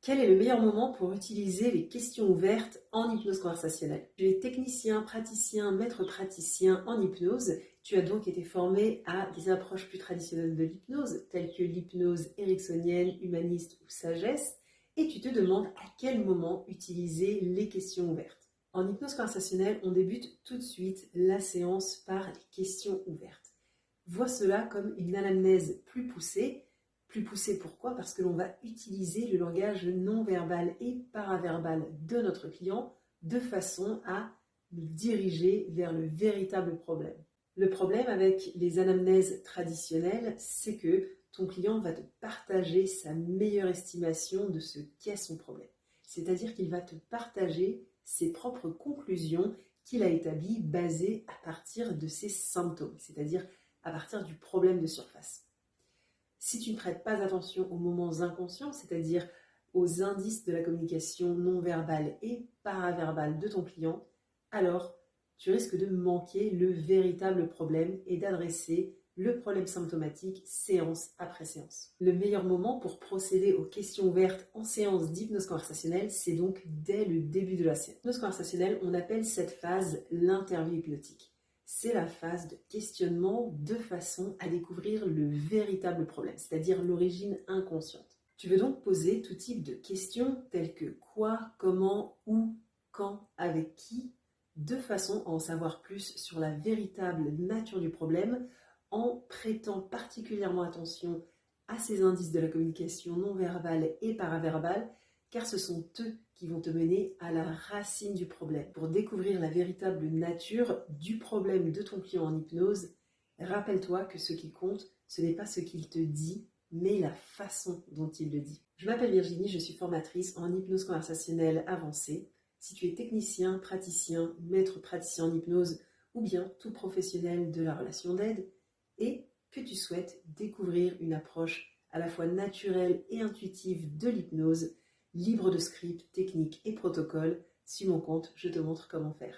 Quel est le meilleur moment pour utiliser les questions ouvertes en hypnose conversationnelle? Tu es technicien, praticien, maître praticien en hypnose. Tu as donc été formé à des approches plus traditionnelles de l'hypnose, telles que l'hypnose ericksonienne, humaniste ou sagesse, et tu te demandes à quel moment utiliser les questions ouvertes. En hypnose conversationnelle, on débute tout de suite la séance par les questions ouvertes. Vois cela comme une anamnèse plus poussée. Plus poussé, pourquoi? Parce que l'on va utiliser le langage non-verbal et paraverbal de notre client de façon à nous diriger vers le véritable problème. Le problème avec les anamnèses traditionnelles, c'est que ton client va te partager sa meilleure estimation de ce qu'est son problème. C'est-à-dire qu'il va te partager ses propres conclusions qu'il a établies basées à partir de ses symptômes, c'est-à-dire à partir du problème de surface. Si tu ne prêtes pas attention aux moments inconscients, c'est-à-dire aux indices de la communication non verbale et paraverbale de ton client, alors tu risques de manquer le véritable problème et d'adresser le problème symptomatique séance après séance. Le meilleur moment pour procéder aux questions ouvertes en séance d'hypnose conversationnelle, c'est donc dès le début de la séance. Hypnose conversationnelle, on appelle cette phase l'interview hypnotique. C'est la phase de questionnement de façon à découvrir le véritable problème, c'est-à-dire l'origine inconsciente. Tu veux donc poser tout type de questions telles que quoi, comment, où, quand, avec qui, de façon à en savoir plus sur la véritable nature du problème en prêtant particulièrement attention à ces indices de la communication non verbale et paraverbale, car ce sont eux qui vont te mener à la racine du problème. Pour découvrir la véritable nature du problème de ton client en hypnose, rappelle-toi que ce qui compte, ce n'est pas ce qu'il te dit, mais la façon dont il le dit. Je m'appelle Virginie, je suis formatrice en hypnose conversationnelle avancée. Si tu es technicien, praticien, maître praticien en hypnose ou bien tout professionnel de la relation d'aide et que tu souhaites découvrir une approche à la fois naturelle et intuitive de l'hypnose, libre de scripts, techniques et protocoles, suis mon compte, je te montre comment faire.